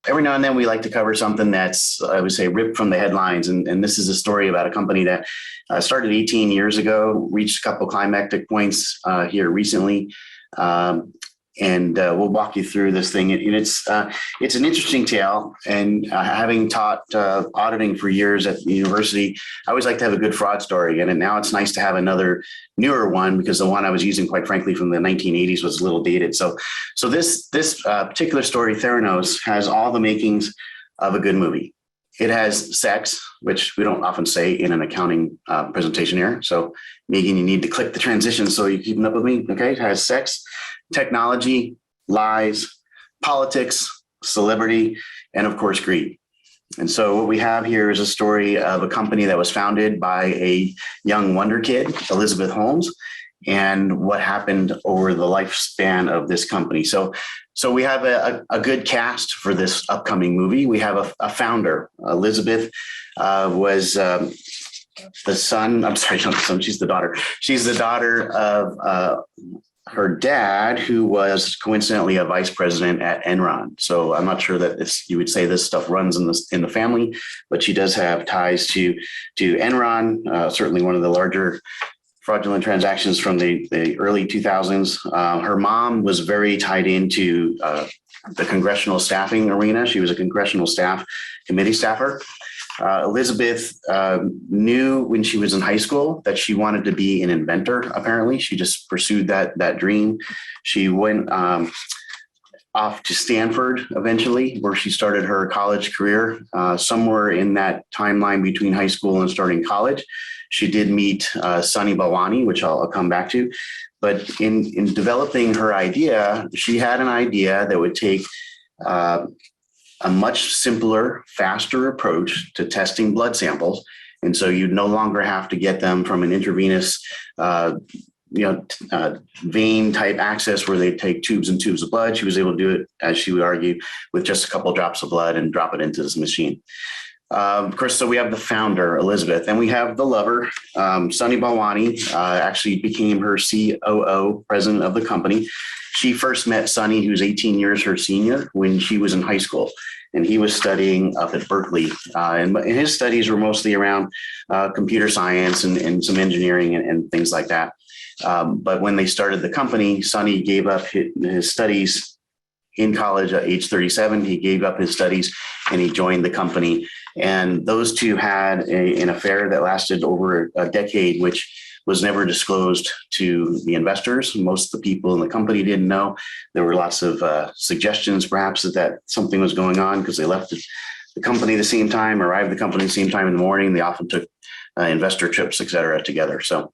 every now and then we like to cover something that's, I would say, ripped from the headlines. And this is a story about a company that started 18 years ago, reached a couple climactic points here recently. And we'll walk you through this thing. And it's an interesting tale. And having taught auditing for years at the university, I always like to have a good fraud story. And now it's nice to have another newer one, because the one I was using, quite frankly, from the 1980s was a little dated. So this particular story, Theranos, has all the makings of a good movie. It has sex, which we don't often say in an accounting presentation here. So Megan, you need to click the transition so you're keeping up with me. Okay, it has sex, technology, lies, politics, celebrity, and of course, greed. And so what we have here is a story of a company that was founded by a young wonder kid, Elizabeth Holmes, and what happened over the lifespan of this company. So we have a good cast for this upcoming movie. We have a founder. Elizabeth was the son, I'm sorry, not the son, she's the daughter. She's the daughter of her dad, who was coincidentally a vice president at Enron. So I'm not sure that you would say this stuff runs in the family, but she does have ties to Enron, certainly one of the larger fraudulent transactions from the early 2000s. Her mom was very tied into the congressional staffing arena. She was a congressional staff committee staffer. Elizabeth knew when she was in high school that she wanted to be an inventor. Apparently, she just pursued that dream. She went off to Stanford eventually, where she started her college career. Somewhere in that timeline between high school and starting college, she did meet Sunny Balwani, which I'll come back to. But in developing her idea, she had an idea that would take a much simpler, faster approach to testing blood samples. And so you'd no longer have to get them from an intravenous, vein type access where they take tubes and tubes of blood. She was able to do it, as she would argue, with just a couple of drops of blood and drop it into this machine. Of course, so we have the founder, Elizabeth, and we have the lover, Sunny Balwani, actually became her COO, president of the company. She first met Sunny, who's 18 years her senior, when she was in high school, and he was studying up at Berkeley. And his studies were mostly around computer science and some engineering and things like that. But when they started the company, Sunny gave up his studies in college at age 37. He gave up his studies and he joined the company. And those two had an affair that lasted over a decade, which was never disclosed to the investors. Most of the people in the company didn't know. There were lots of suggestions, perhaps, that something was going on because they left the company the same time, arrived at the company the same time in the morning. They often took investor trips, et cetera, together. So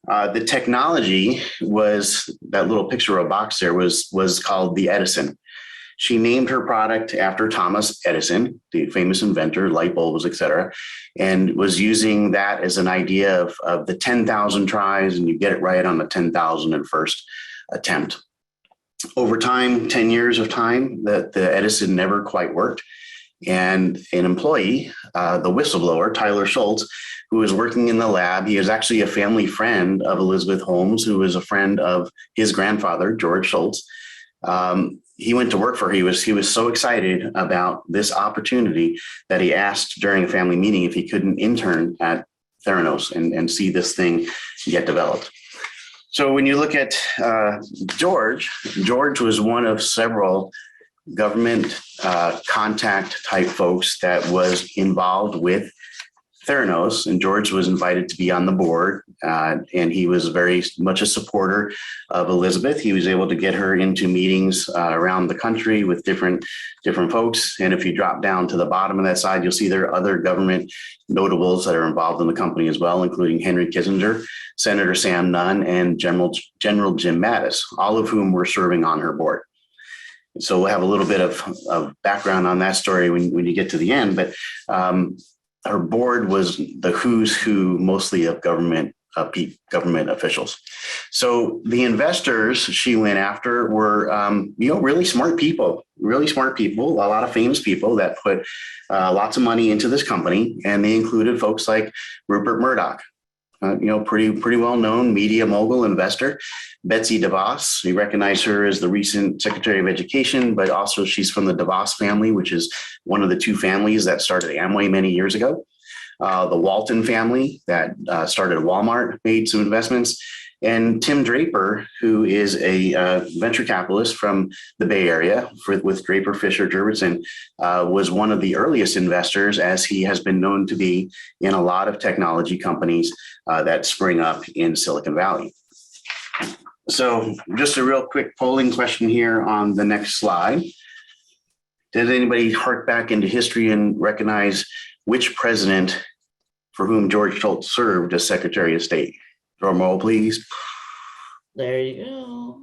the technology was, that little picture of a box there was called the Edison. She named her product after Thomas Edison, the famous inventor, light bulbs, et cetera, and was using that as an idea of the 10,000 tries, and you get it right on the 10,001st attempt. Over time, 10 years of time, the Edison never quite worked. And an employee, the whistleblower, Tyler Schultz, who was working in the lab, he was actually a family friend of Elizabeth Holmes, who was a friend of his grandfather, George Schultz. He went to work for her. He was so excited about this opportunity that he asked during a family meeting if he couldn't intern at Theranos and see this thing get developed. So when you look at George was one of several government contact type folks that was involved with Theranos, and George was invited to be on the board, and he was very much a supporter of Elizabeth. He was able to get her into meetings around the country with different folks. And if you drop down to the bottom of that side, you'll see there are other government notables that are involved in the company as well, including Henry Kissinger, Senator Sam Nunn, and General Jim Mattis, all of whom were serving on her board. So we'll have a little bit of background on that story when you get to the end, but her board was the who's who, mostly of government officials. So the investors she went after were, really smart people, a lot of famous people that put lots of money into this company. And they included folks like Rupert Murdoch, pretty well-known media mogul investor, Betsy DeVos. We recognize her as the recent Secretary of Education, but also she's from the DeVos family, which is one of the two families that started Amway many years ago. The Walton family that started Walmart made some investments. And Tim Draper, who is a venture capitalist from the Bay Area with Draper Fisher Jurvetson, was one of the earliest investors, as he has been known to be in a lot of technology companies that spring up in Silicon Valley. So just a real quick polling question here on the next slide. Did anybody hark back into history and recognize which president for whom George Shultz served as Secretary of State? Drum roll, please. There you go.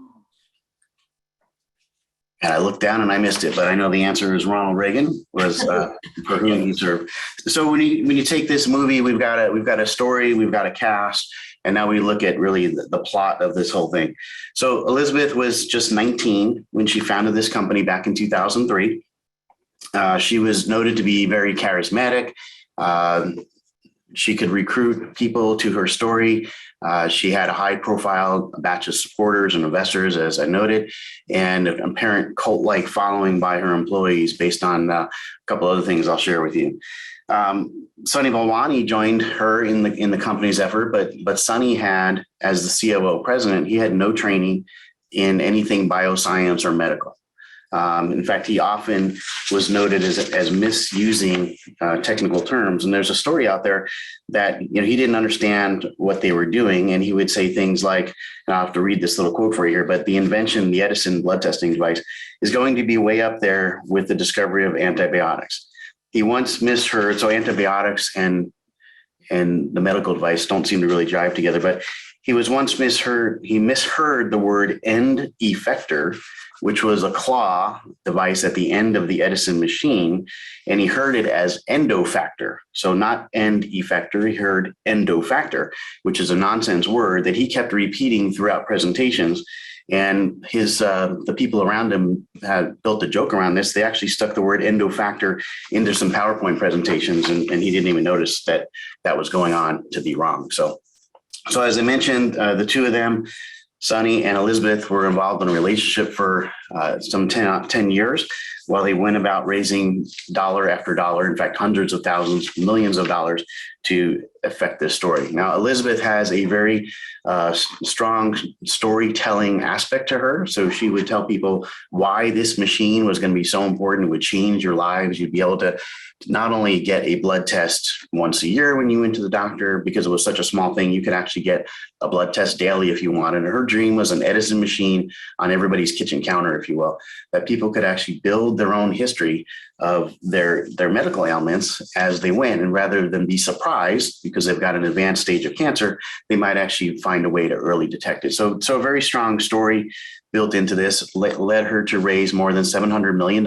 And I looked down and I missed it, but I know the answer is Ronald Reagan was for whom he served. So when you take this movie, we've got a story, we've got a cast, and now we look at really the plot of this whole thing. So Elizabeth was just 19 when she founded this company back in 2003. She was noted to be very charismatic. She could recruit people to her story. She had a high-profile batch of supporters and investors, as I noted, and an apparent cult-like following by her employees based on a couple other things I'll share with you. Sunny Balwani joined her in the company's effort, but Sunny had, as the COO president, he had no training in anything bioscience or medical. In fact, he often was noted as misusing technical terms. And there's a story out there that he didn't understand what they were doing. And he would say things like, and I'll have to read this little quote for you here, but the invention, the Edison blood testing device, is going to be way up there with the discovery of antibiotics. He once misheard, so antibiotics and the medical device don't seem to really jive together, but he misheard the word end effector, which was a claw device at the end of the Edison machine, and he heard it as endofactor. So not end effector, he heard endofactor, which is a nonsense word that he kept repeating throughout presentations. And the people around him had built a joke around this. They actually stuck the word endofactor into some PowerPoint presentations, and he didn't even notice that was going on to be wrong. So as I mentioned, the two of them, Sunny and Elizabeth, were involved in a relationship for some 10 years while they went about raising dollar after dollar, in fact, hundreds of thousands, millions of dollars to affect this story. Now, Elizabeth has a very strong storytelling aspect to her. So she would tell people why this machine was going to be so important. It would change your lives. You'd be able to not only get a blood test once a year when you went to the doctor, because it was such a small thing, you could actually get a blood test daily if you wanted. And her dream was an Edison machine on everybody's kitchen counter, if you will, that people could actually build their own history of their medical ailments as they went. And rather than be surprised because they've got an advanced stage of cancer, they might actually find a way to early detect it. So a very strong story built into this led her to raise more than $700 million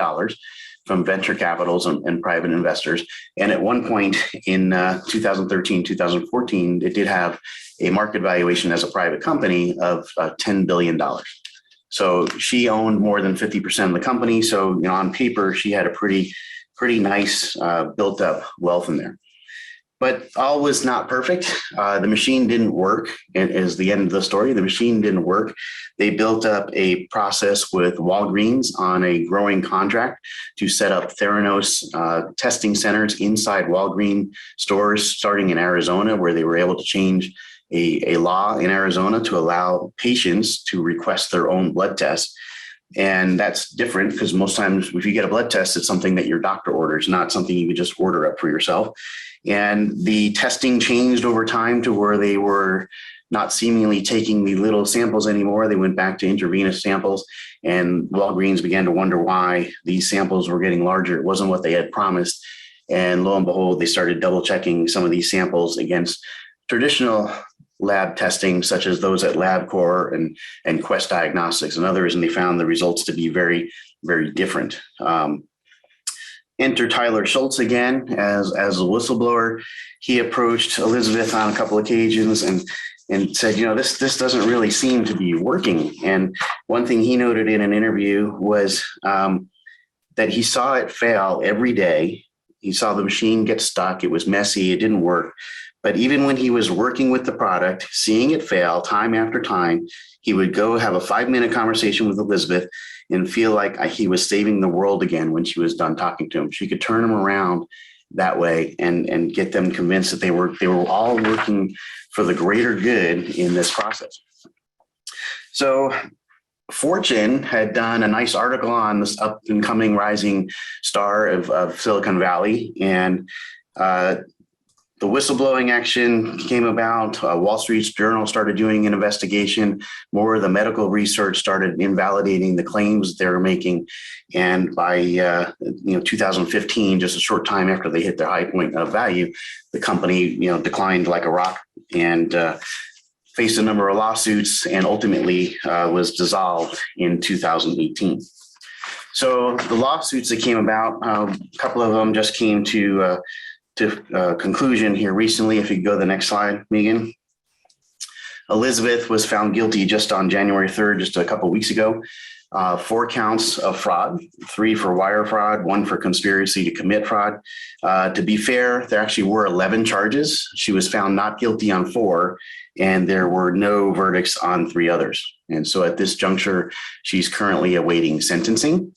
from venture capitals and private investors. And at one point in 2013, 2014, it did have a market valuation as a private company of $10 billion. So she owned more than 50% of the company. So on paper, she had a pretty nice built up wealth in there. But all was not perfect. The machine didn't work. It is the end of the story. The machine didn't work. They built up a process with Walgreens on a growing contract to set up Theranos testing centers inside Walgreens stores, starting in Arizona, where they were able to change a law in Arizona to allow patients to request their own blood test. And that's different because most times if you get a blood test, it's something that your doctor orders, not something you could just order up for yourself. And the testing changed over time to where they were not seemingly taking the little samples anymore. They went back to intravenous samples, and Walgreens began to wonder why these samples were getting larger. It wasn't what they had promised. And lo and behold, they started double checking some of these samples against traditional lab testing, such as those at LabCorp and Quest Diagnostics and others, and they found the results to be very, very different. Enter Tyler Schultz again as a whistleblower. He approached Elizabeth on a couple of occasions and said, this doesn't really seem to be working. And one thing he noted in an interview was that he saw it fail every day. He saw the machine get stuck. It was messy. It didn't work. But even when he was working with the product, seeing it fail time after time, he would go have a 5-minute conversation with Elizabeth and feel like he was saving the world again when she was done talking to him. She could turn him around that way and get them convinced that they were all working for the greater good in this process. So Fortune had done a nice article on this up and coming rising star of Silicon Valley, and the whistleblowing action came about. Wall Street's Journal started doing an investigation. More of the medical research started invalidating the claims they were making. And by 2015, just a short time after they hit their high point of value, the company declined like a rock and faced a number of lawsuits and ultimately was dissolved in 2018. So the lawsuits that came about, a couple of them just came to conclusion here recently. If you go to the next slide, Megan. Elizabeth was found guilty just on January 3rd, just a couple of weeks ago. 4 counts of fraud, 3 for wire fraud, 1 for conspiracy to commit fraud. To be fair, there actually were 11 charges. She was found not guilty on 4, and there were no verdicts on 3 others. And so at this juncture, she's currently awaiting sentencing.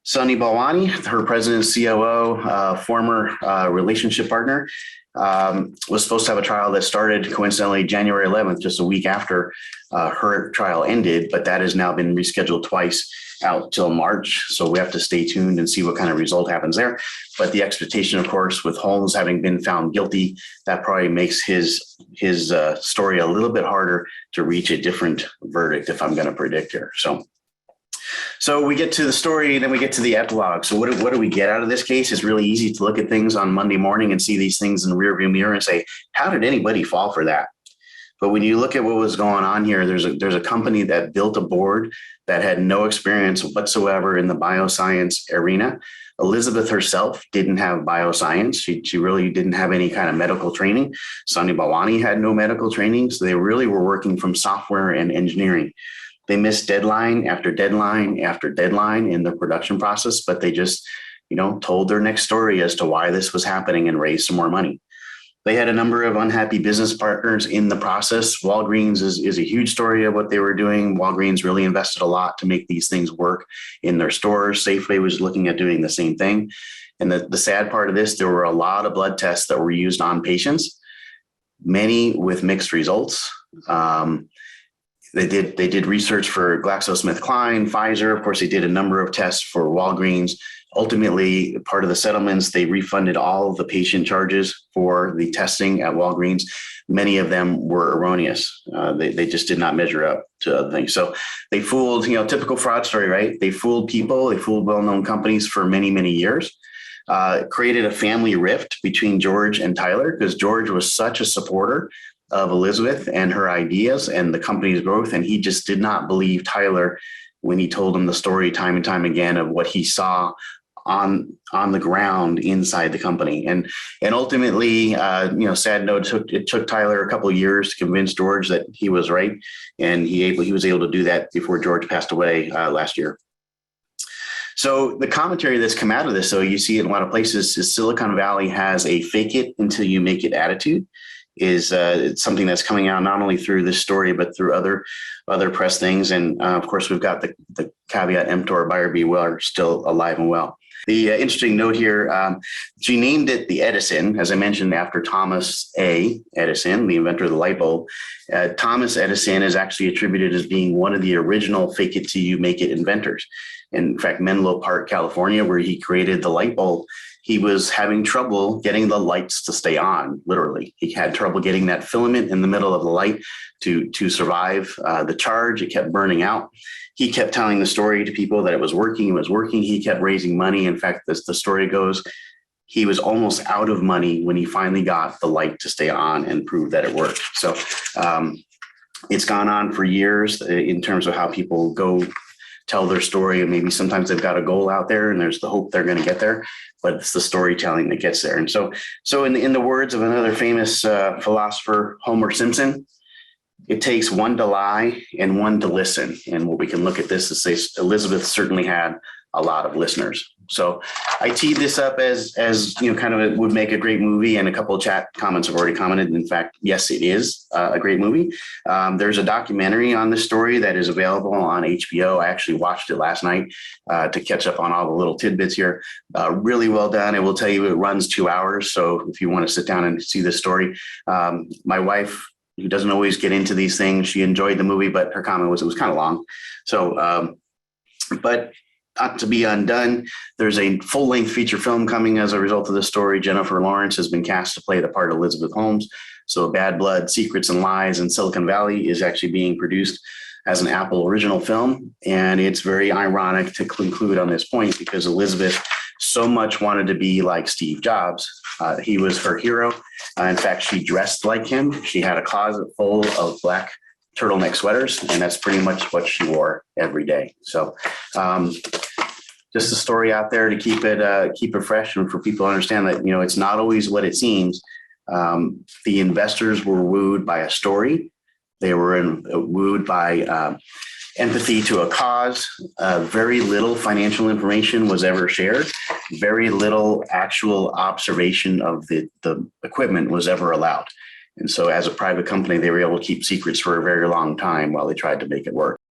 Sunny Balwani, her president, COO, former relationship partner, was supposed to have a trial that started coincidentally January 11th, just a week after her trial ended, but that has now been rescheduled twice out till March. So we have to stay tuned and see what kind of result happens there. But the expectation, of course, with Holmes having been found guilty, that probably makes his story a little bit harder to reach a different verdict, if I'm going to predict here. So we get to the story, and then we get to the epilogue. So what do we get out of this case? It's really easy to look at things on Monday morning and see these things in the rearview mirror and say, how did anybody fall for that? But when you look at what was going on here, there's a company that built a board that had no experience whatsoever in the bioscience arena. Elizabeth herself didn't have bioscience. She really didn't have any kind of medical training. Sunny Balwani had no medical training. So they really were working from software and engineering. They missed deadline after deadline after deadline in the production process, but they just, told their next story as to why this was happening and raised some more money. They had a number of unhappy business partners in the process. Walgreens is a huge story of what they were doing. Walgreens really invested a lot to make these things work in their stores. Safeway was looking at doing the same thing. And the sad part of this, there were a lot of blood tests that were used on patients, many with mixed results. They did research for GlaxoSmithKline, Pfizer. Of course, they did a number of tests for Walgreens. Ultimately, part of the settlements, they refunded all of the patient charges for the testing at Walgreens. Many of them were erroneous. They just did not measure up to other things. So they fooled, typical fraud story, right? They fooled people. They fooled well-known companies for many, many years. Created a family rift between George and Tyler because George was such a supporter of Elizabeth and her ideas and the company's growth. And he just did not believe Tyler when he told him the story time and time again of what he saw on the ground inside the company. And ultimately, sad note, it took Tyler a couple of years to convince George that he was right. And he was able to do that before George passed away last year. So the commentary that's come out of this, so you see it in a lot of places, is Silicon Valley has a fake it until you make it attitude. It's something that's coming out not only through this story, but through other press things. And of course, we've got the caveat emptor, buyer beware, still alive and well. The interesting note here, she named it the Edison, as I mentioned, after Thomas A. Edison, the inventor of the light bulb. Thomas Edison is actually attributed as being one of the original fake it till you make it inventors. In fact, Menlo Park, California, where he created the light bulb, he was having trouble getting the lights to stay on, literally. He had trouble getting that filament in the middle of the light to survive the charge. It kept burning out. He kept telling the story to people that it was working. He kept raising money. In fact, as the story goes, he was almost out of money when he finally got the light to stay on and prove that it worked. So it's gone on for years in terms of how people go tell their story. And maybe sometimes they've got a goal out there and there's the hope they're going to get there, but it's the storytelling that gets there. And so in the words of another famous philosopher, Homer Simpson, it takes one to lie and one to listen. And what we can look at this is say Elizabeth certainly had a lot of listeners. So I teed this up as kind of it would make a great movie, and a couple of chat comments have already commented. In fact, yes, it is a great movie. There's a documentary on this story that is available on HBO. I actually watched it last night to catch up on all the little tidbits here. Really well done. I will tell you, it runs 2 hours. So if you want to sit down and see this story, my wife, who doesn't always get into these things, she enjoyed the movie, but her comment was it was kind of long. So, but not to be undone, there's a full-length feature film coming as a result of this story. Jennifer Lawrence has been cast to play the part of Elizabeth Holmes. So Bad Blood, Secrets and Lies in Silicon Valley is actually being produced as an Apple original film. And it's very ironic to conclude on this point because Elizabeth so much wanted to be like Steve Jobs. He was her hero. In fact, she dressed like him. She had a closet full of black turtleneck sweaters, and that's pretty much what she wore every day. So just a story out there to keep it fresh, and for people to understand that, it's not always what it seems. The investors were wooed by a story. They were wooed by empathy to a cause. Very little financial information was ever shared. Very little actual observation of the equipment was ever allowed. And so as a private company, they were able to keep secrets for a very long time while they tried to make it work.